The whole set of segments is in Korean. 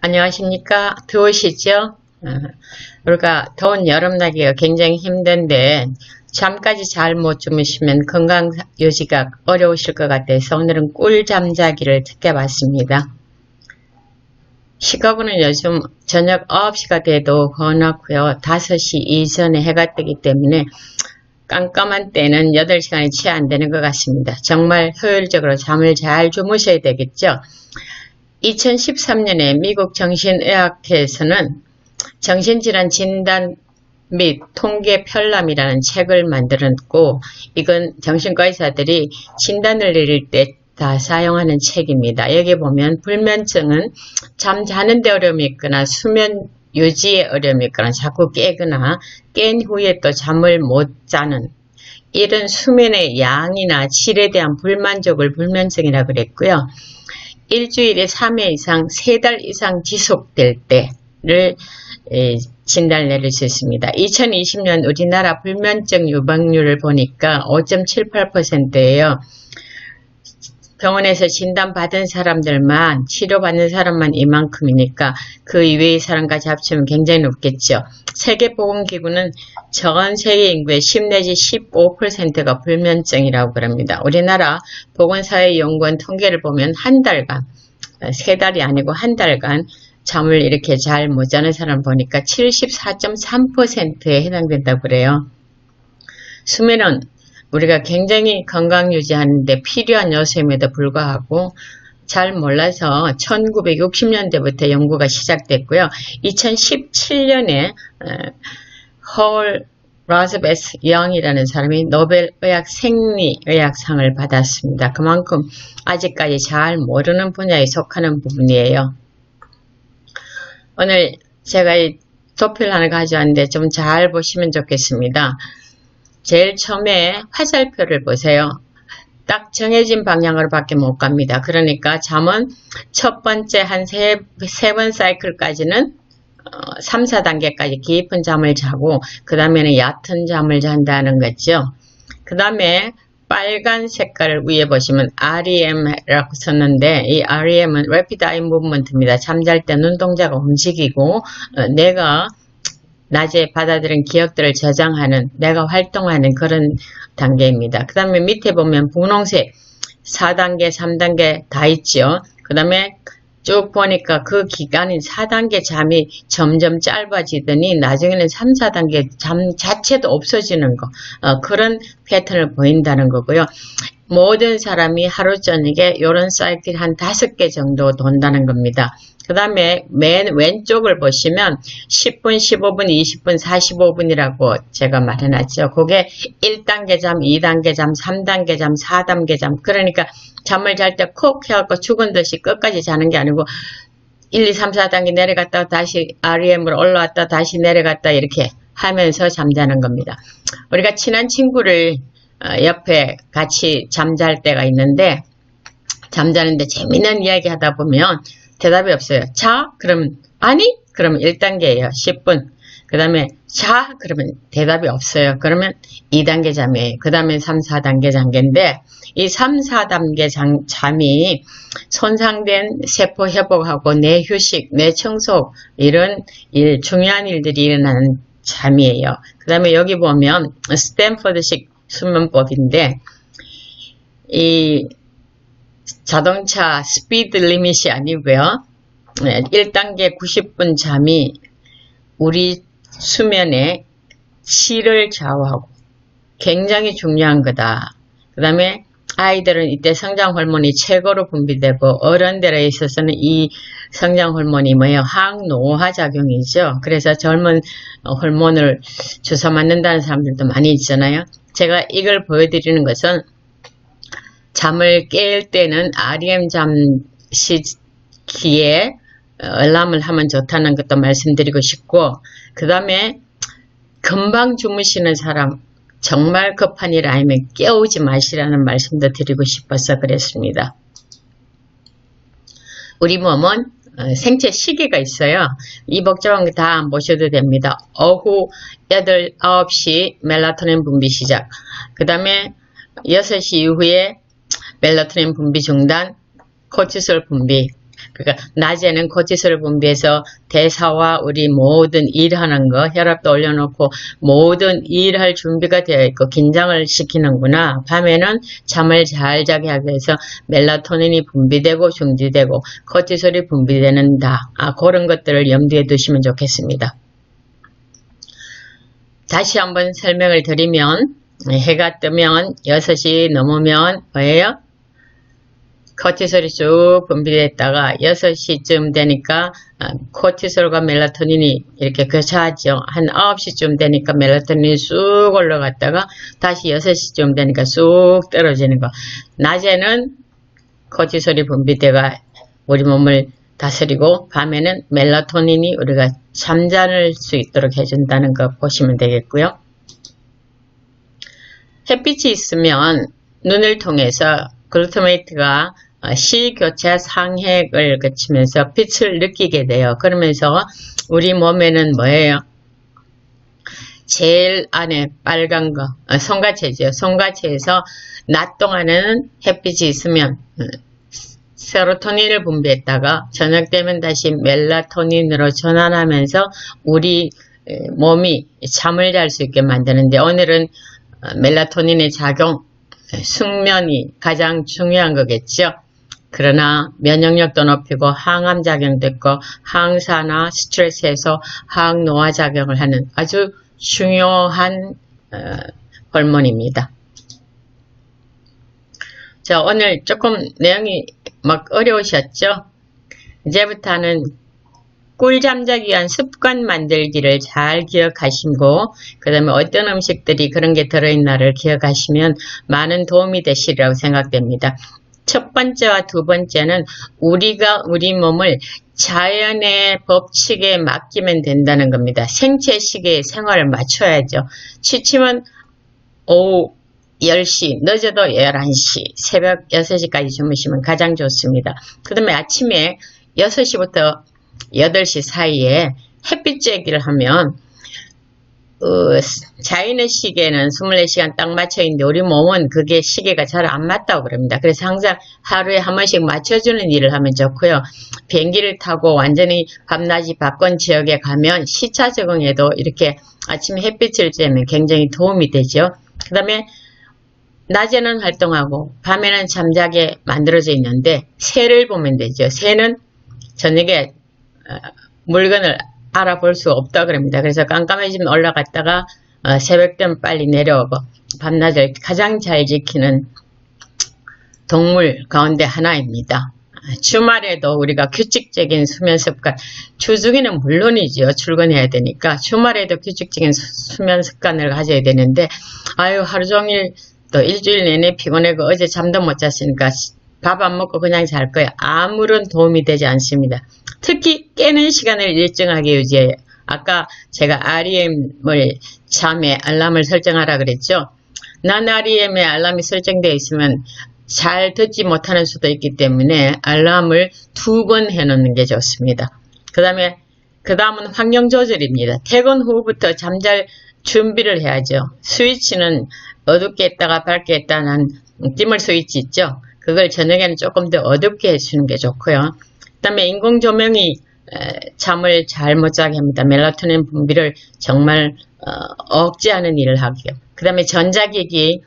안녕하십니까? 더우시죠? 우리가 더운 여름나기가 굉장히 힘든데 잠까지 잘 못 주무시면 건강 유지가 어려우실 것 같아서 오늘은 꿀잠 자기를 특해봤습니다. 시카고는 요즘 저녁 9시가 돼도 거나고요. 5시 이전에 해가 뜨기 때문에 깜깜한 때는 8시간이 채 안 되는 것 같습니다. 정말 효율적으로 잠을 잘 주무셔야 되겠죠. 2013년에 미국 정신의학회에서는 정신질환 진단 및 통계 편람이라는 책을 만들었고, 이건 정신과 의사들이 진단을 내릴 때 다 사용하는 책입니다. 여기 보면 불면증은 잠자는데 어려움이 있거나 수면 유지에 어려움이 있거나 자꾸 깨거나 깬 후에 또 잠을 못 자는 이런 수면의 양이나 질에 대한 불만족을 불면증이라고 그랬고요. 일주일에 3회 이상 3달 이상 지속될 때를 진단을 내릴 수 있습니다. 2020년 우리나라 불면증 유병률을 보니까 5.78%예요. 병원에서 진단받은 사람들만, 치료받는 사람만 이만큼이니까 그 이외의 사람까지 합치면 굉장히 높겠죠. 세계보건기구는 전 세계 인구의 10 내지 15%가 불면증이라고 그럽니다. 우리나라 보건사회연구원 통계를 보면 한 달간, 3달이 아니고 한 달간 잠을 이렇게 잘 못 자는 사람 보니까 74.3%에 해당된다고 그래요. 수면은 우리가 굉장히 건강 유지하는데 필요한 요소임에도 불구하고 잘 몰라서 1960년대부터 연구가 시작됐고요. 2017년에 홀 라즈베스 영이라는 사람이 노벨 의학 생리의학상을 받았습니다. 그만큼 아직까지 잘 모르는 분야에 속하는 부분이에요. 오늘 제가 이 도표를 하나 가져왔는데 좀 잘 보시면 좋겠습니다. 제일 처음에 화살표를 보세요. 딱 정해진 방향으로 밖에 못 갑니다. 그러니까 잠은 첫 번째 한 세 번 사이클까지는 3, 4단계까지 깊은 잠을 자고 그 다음에는 얕은 잠을 잔다는 거죠. 그 다음에 빨간 색깔을 위에 보시면 REM이라고 썼는데 이 REM은 Rapid Eye Movement입니다. 잠잘 때 눈동자가 움직이고 내가 낮에 받아들인 기억들을 저장하는, 내가 활동하는 그런 단계입니다. 그 다음에 밑에 보면 분홍색 4단계, 3단계 다 있죠. 그 다음에 쭉 보니까 그 기간인 4단계 잠이 점점 짧아지더니 나중에는 3, 4단계 잠 자체도 없어지는 거, 그런 패턴을 보인다는 거고요. 모든 사람이 하루 저녁에 이런 사이클 한 5개 정도 돈다는 겁니다. 그 다음에 맨 왼쪽을 보시면 10분, 15분, 20분, 45분이라고 제가 말해놨죠. 그게 1단계 잠, 2단계 잠, 3단계 잠, 4단계 잠. 그러니까 잠을 잘 때 콕 해갖고 죽은 듯이 끝까지 자는 게 아니고 1, 2, 3, 4단계 내려갔다 다시 REM으로 올라왔다 다시 내려갔다 이렇게 하면서 잠자는 겁니다. 우리가 친한 친구를 옆에 같이 잠잘 때가 있는데 잠자는데 재미있는 이야기 하다 보면 대답이 없어요. 자? 그러면 아니? 그러면 1단계예요. 10분. 그 다음에 자? 그러면 대답이 없어요. 그러면 2단계 잠이에요. 그 다음에 3, 4단계 잠인데 이 3, 4단계 잠이 손상된 세포 회복하고 뇌 휴식, 뇌 청소 이런 중요한 일들이 일어나는 잠이에요. 그 다음에 여기 보면 스탠퍼드식 수면법인데 이 자동차 스피드 리밋이 아니고요. 1단계 90분 잠이 우리 수면의 질을 좌우하고 굉장히 중요한 거다. 그 다음에 아이들은 이때 성장 호르몬이 최고로 분비되고 어른들에 있어서는 이 성장 호르몬이 뭐예요? 항노화 작용이죠. 그래서 젊은 호르몬을 주사 맞는다는 사람들도 많이 있잖아요. 제가 이걸 보여드리는 것은 잠을 깰 때는 REM 잠 시기에 알람을 하면 좋다는 것도 말씀드리고 싶고, 그 다음에 금방 주무시는 사람, 정말 급한 일 아니면 깨우지 마시라는 말씀도 드리고 싶어서 그랬습니다. 우리 몸은 생체 시계가 있어요. 이 복잡한 거 다 안 보셔도 됩니다. 오후 8, 9시 멜라토닌 분비 시작. 그 다음에 6시 이후에 멜라토닌 분비 중단, 코티솔 분비 그러니까 낮에는 코티솔을 분비해서 대사와 우리 모든 일하는 거, 혈압도 올려놓고 모든 일할 준비가 되어 있고 긴장을 시키는구나. 밤에는 잠을 잘 자게 하기 위해서 멜라토닌이 분비되고 중지되고 코티솔이 분비되는다. 그런 것들을 염두에 두시면 좋겠습니다. 다시 한번 설명을 드리면 해가 뜨면 6시 넘으면 뭐예요? 코티솔이 쭉 분비됐다가 6시쯤 되니까 코티솔과 멜라토닌이 이렇게 교차하죠. 한 9시쯤 되니까 멜라토닌이 쑥 올라갔다가 다시 6시쯤 되니까 쑥 떨어지는 거. 낮에는 코티솔이 분비되가 우리 몸을 다스리고 밤에는 멜라토닌이 우리가 잠잘 수 있도록 해준다는 거 보시면 되겠고요. 햇빛이 있으면 눈을 통해서 글루타메이트가 시교차 상핵을 거치면서 빛을 느끼게 돼요. 그러면서 우리 몸에는 뭐예요? 제일 안에 빨간 거, 송가체죠. 송가체에서 낮 동안에는 햇빛이 있으면 세로토닌을 분비했다가 저녁 되면 다시 멜라토닌으로 전환하면서 우리 몸이 잠을 잘 수 있게 만드는데 오늘은 멜라토닌의 작용, 숙면이 가장 중요한 거겠죠. 그러나 면역력도 높이고 항암 작용도 있고 항산화 스트레스에서 항노화 작용을 하는 아주 중요한 호르몬입니다. 자, 오늘 조금 내용이 막 어려우셨죠? 이제부터는 꿀잠 자기 위한 습관 만들기를 잘 기억하시고 그 다음에 어떤 음식들이 그런 게 들어있나를 기억하시면 많은 도움이 되시리라고 생각됩니다. 첫 번째와 두 번째는 우리가 우리 몸을 자연의 법칙에 맡기면 된다는 겁니다. 생체 시계에 생활을 맞춰야죠. 취침은 오후 10시, 늦어도 11시, 새벽 6시까지 주무시면 가장 좋습니다. 그 다음에 아침에 6시부터 8시 사이에 햇빛 쬐기를 하면 자연의 시계는 24시간 딱 맞춰 있는데 우리 몸은 그게 시계가 잘 안 맞다고 그럽니다. 그래서 항상 하루에 한 번씩 맞춰주는 일을 하면 좋고요. 비행기를 타고 완전히 밤낮이 바꾼 지역에 가면 시차 적응에도 이렇게 아침에 햇빛을 쬐면 굉장히 도움이 되죠. 그 다음에 낮에는 활동하고 밤에는 잠자게 만들어져 있는데 새를 보면 되죠. 새는 저녁에 물건을 알아볼 수 없다 그럽니다. 그래서 깜깜해지면 올라갔다가 새벽 되면 빨리 내려오고 밤낮을 가장 잘 지키는 동물 가운데 하나입니다. 주말에도 우리가 규칙적인 수면 습관, 주중에는 물론이죠. 출근해야 되니까 주말에도 규칙적인 수면 습관을 가져야 되는데 하루 종일 또 일주일 내내 피곤하고 어제 잠도 못 잤으니까 밥 안 먹고 그냥 잘 거예요. 아무런 도움이 되지 않습니다. 특히 깨는 시간을 일정하게 유지해요. 아까 제가 REM을 잠에 알람을 설정하라 그랬죠. 난 REM에 알람이 설정되어 있으면 잘 듣지 못하는 수도 있기 때문에 알람을 2번 해놓는 게 좋습니다. 그 다음은 환경 조절입니다. 퇴근 후부터 잠잘 준비를 해야죠. 스위치는 어둡게 했다가 밝게 했다는 dimmer 스위치 있죠. 그걸 저녁에는 조금 더 어둡게 해주는 게 좋고요. 그 다음에 인공 조명이 잠을 잘 못 자게 합니다. 멜라토닌 분비를 정말 억제하는 일을 하고요. 그 다음에 전자기기,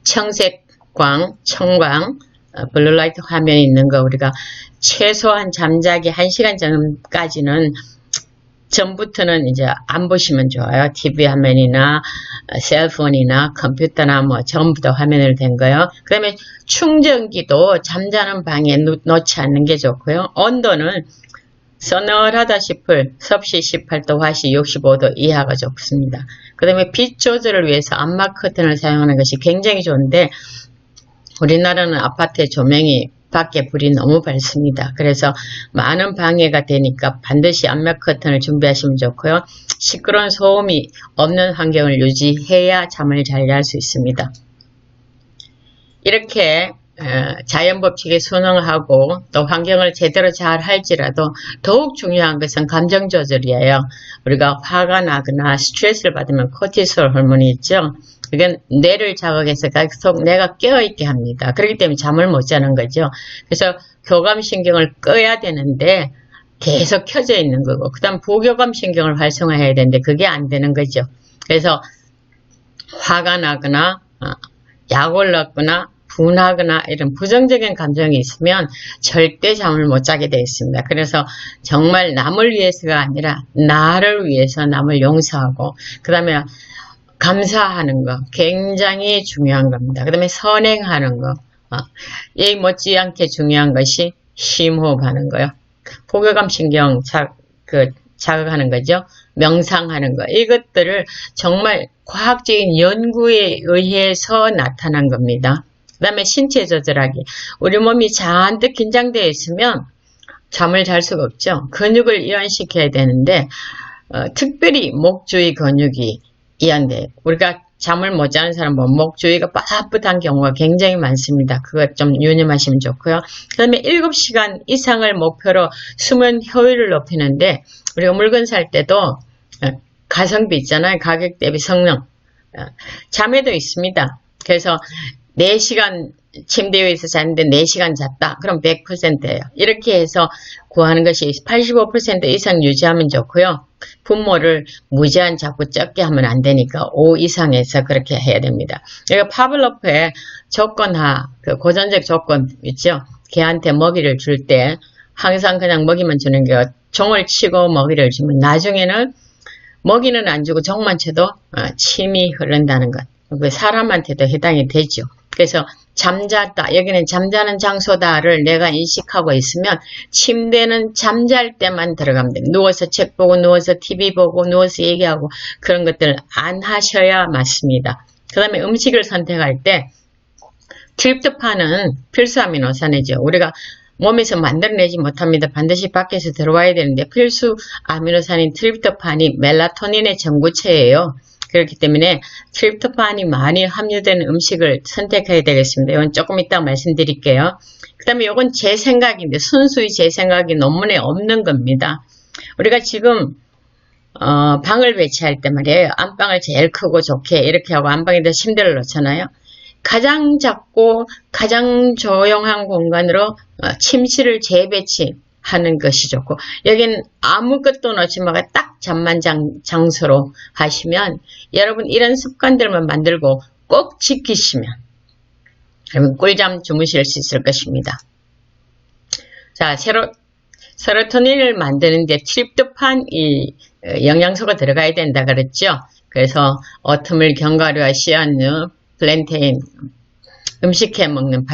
청색광, 청광, 블루라이트 화면이 있는 거 우리가 최소한 잠자기 1시간 전까지는 전부터는 이제 안 보시면 좋아요. TV 화면이나 셀폰이나 컴퓨터나 뭐 전부 다 화면으로 된 거요. 그 다음에 충전기도 잠자는 방에 놓지 않는 게 좋고요. 온도는 서늘하다 싶을 섭씨 18도, 화씨 65도 이하가 좋습니다. 그 다음에 빛 조절을 위해서 암막 커튼을 사용하는 것이 굉장히 좋은데 우리나라는 아파트의 조명이 밖에 불이 너무 밝습니다. 그래서 많은 방해가 되니까 반드시 암막 커튼을 준비하시면 좋고요. 시끄러운 소음이 없는 환경을 유지해야 잠을 잘 잘 수 있습니다. 이렇게 자연법칙에 순응하고 또 환경을 제대로 잘 할지라도 더욱 중요한 것은 감정 조절이에요. 우리가 화가 나거나 스트레스를 받으면 코티솔 호르몬이 있죠. 이건 뇌를 자극해서 계속 내가 깨어있게 합니다. 그렇기 때문에 잠을 못 자는 거죠. 그래서 교감신경을 꺼야 되는데 계속 켜져 있는 거고, 그 다음 부교감신경을 활성화해야 되는데 그게 안 되는 거죠. 그래서 화가 나거나 약 올랐거나 분하거나 이런 부정적인 감정이 있으면 절대 잠을 못 자게 되어 있습니다. 그래서 정말 남을 위해서가 아니라 나를 위해서 남을 용서하고, 그 다음에 감사하는 거 굉장히 중요한 겁니다. 그 다음에 선행하는 거, 이 못지않게 중요한 것이 심호흡하는 거요. 포교감신경 자극하는 거죠. 명상하는 거. 이것들을 정말 과학적인 연구에 의해서 나타난 겁니다. 그 다음에 신체 조절하기. 우리 몸이 잔뜩 긴장되어 있으면 잠을 잘 수가 없죠. 근육을 이완시켜야 되는데 특별히 목 주위 근육이 이완돼요. 우리가 잠을 못 자는 사람은 목 주위가 빳빳한 경우가 굉장히 많습니다. 그거 좀 유념하시면 좋고요. 그 다음에 7시간 이상을 목표로 수면 효율을 높이는데, 우리가 물건 살 때도 가성비 있잖아요. 가격 대비 성능. 잠에도 있습니다. 그래서 4시간 침대 위에서 잤는데 4시간 잤다. 그럼 100%예요. 이렇게 해서 구하는 것이 85% 이상 유지하면 좋고요. 분모를 무제한 자꾸 적게 하면 안 되니까 5 이상에서 그렇게 해야 됩니다. 그러니까 파블로프의 조건하, 그 고전적 조건 있죠. 개한테 먹이를 줄 때 항상 그냥 먹이만 주는 게, 종을 치고 먹이를 주면 나중에는 먹이는 안 주고 종만 쳐도 침이 흐른다는 것. 그 사람한테도 해당이 되죠. 그래서 잠잤다, 여기는 잠자는 장소다를 내가 인식하고 있으면 침대는 잠잘 때만 들어가면 됩니다. 누워서 책 보고, 누워서 TV 보고, 누워서 얘기하고 그런 것들 안 하셔야 맞습니다. 그 다음에 음식을 선택할 때 트립토판은 필수 아미노산이죠. 우리가 몸에서 만들어내지 못합니다. 반드시 밖에서 들어와야 되는데 필수 아미노산인 트립토판이 멜라토닌의 전구체예요. 그렇기 때문에 트립토판이 많이 함유되는 음식을 선택해야 되겠습니다. 이건 조금 이따 말씀드릴게요. 그 다음에 이건 제 생각인데, 순수히 제 생각이 논문에 없는 겁니다. 우리가 지금 방을 배치할 때 말이에요. 안방을 제일 크고 좋게 이렇게 하고 안방에다 침대를 놓잖아요. 가장 작고 가장 조용한 공간으로 침실을 재배치하는 것이 좋고, 여기는 아무것도 놓지 말고 딱 잠만 장소로 하시면, 여러분 이런 습관들만 만들고 꼭 지키시면 여러분 꿀잠 주무실 수 있을 것입니다. 자, 세로토닌을 만드는데 트립토판 이 영양소가 들어가야 된다 그랬죠. 그래서 오트밀, 견과류와 씨앗류, 플랜테인, 음식해 먹는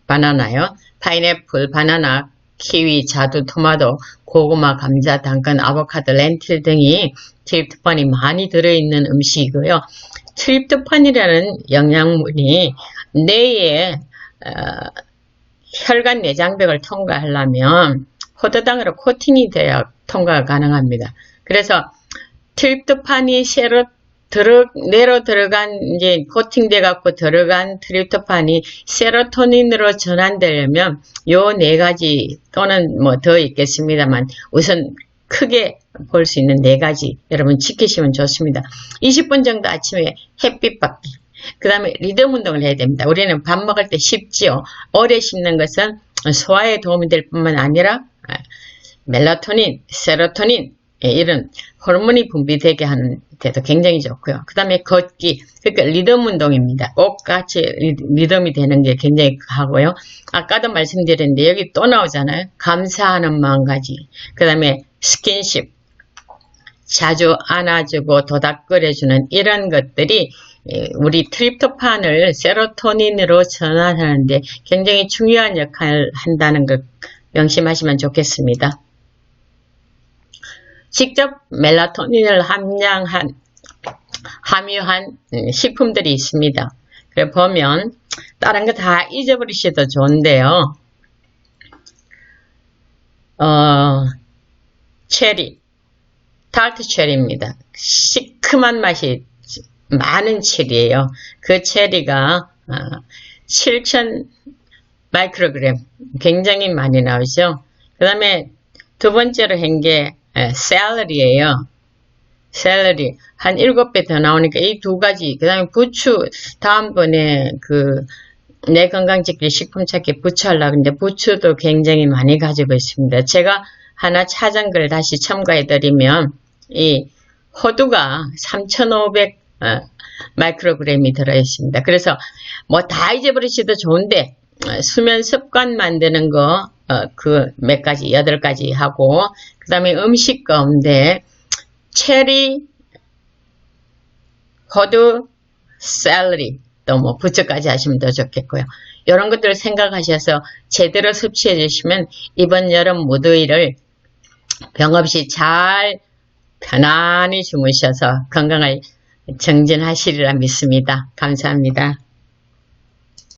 바나나요. 파인애플, 바나나, 키위, 자두, 토마토, 고구마, 감자, 당근, 아보카도, 렌틸 등이 트립토판이 많이 들어있는 음식이고요. 트립토판이라는 영양분이 뇌의 혈관 내장벽을 통과하려면 포도당으로 코팅이 돼야 통과가 가능합니다. 그래서 트립토판이 뇌로 들어간, 이제 코팅돼 갖고 들어간 트립토판이 세로토닌으로 전환되려면 요 4가지 또는 뭐 더 있겠습니다만 우선 크게 볼 수 있는 4가지 여러분 지키시면 좋습니다. 20분 정도 아침에 햇빛 받기. 그 다음에 리듬 운동을 해야 됩니다. 우리는 밥 먹을 때 쉽지요. 오래 씹는 것은 소화에 도움이 될 뿐만 아니라 멜라토닌, 세로토닌 이런 호르몬이 분비되게 하는 데도 굉장히 좋고요. 그 다음에 걷기, 그러니까 리듬 운동입니다. 꼭 같이 리듬이 되는 게 굉장히 하고요. 아까도 말씀드렸는데 여기 또 나오잖아요. 감사하는 마음가짐. 그 다음에 스킨십, 자주 안아주고 도닥거려주는 이런 것들이 우리 트립토판을 세로토닌으로 전환하는데 굉장히 중요한 역할을 한다는 걸 명심하시면 좋겠습니다. 직접 멜라토닌을 함유한 식품들이 있습니다. 그래 보면 다른 거 다 잊어버리셔도 좋은데요. 체리, 타르트 체리입니다. 시큼한 맛이 많은 체리예요. 그 체리가 7,000 마이크로그램 굉장히 많이 나오죠. 그 다음에 두 번째로 한 게 샐러리예요. 샐러리 한 7배 더 나오니까 이 2가지. 그 다음에 부추 다음번에 그 내 건강 지킬 식품 찾기 부추 하려고 했는데 부추도 굉장히 많이 가지고 있습니다. 제가 하나 찾은 걸 다시 첨가해드리면 이 호두가 3,500 마이크로그램이 들어있습니다. 그래서 뭐 다 잊어버리셔도 좋은데 수면 습관 만드는 거 그 몇 가지 8가지 하고 그 다음에 음식 가운데 체리, 호두, 샐러리 또 뭐 부추까지 하시면 더 좋겠고요. 이런 것들을 생각하셔서 제대로 섭취해 주시면 이번 여름 무더위를 병 없이 잘 편안히 주무셔서 건강을 정진하시리라 믿습니다. 감사합니다.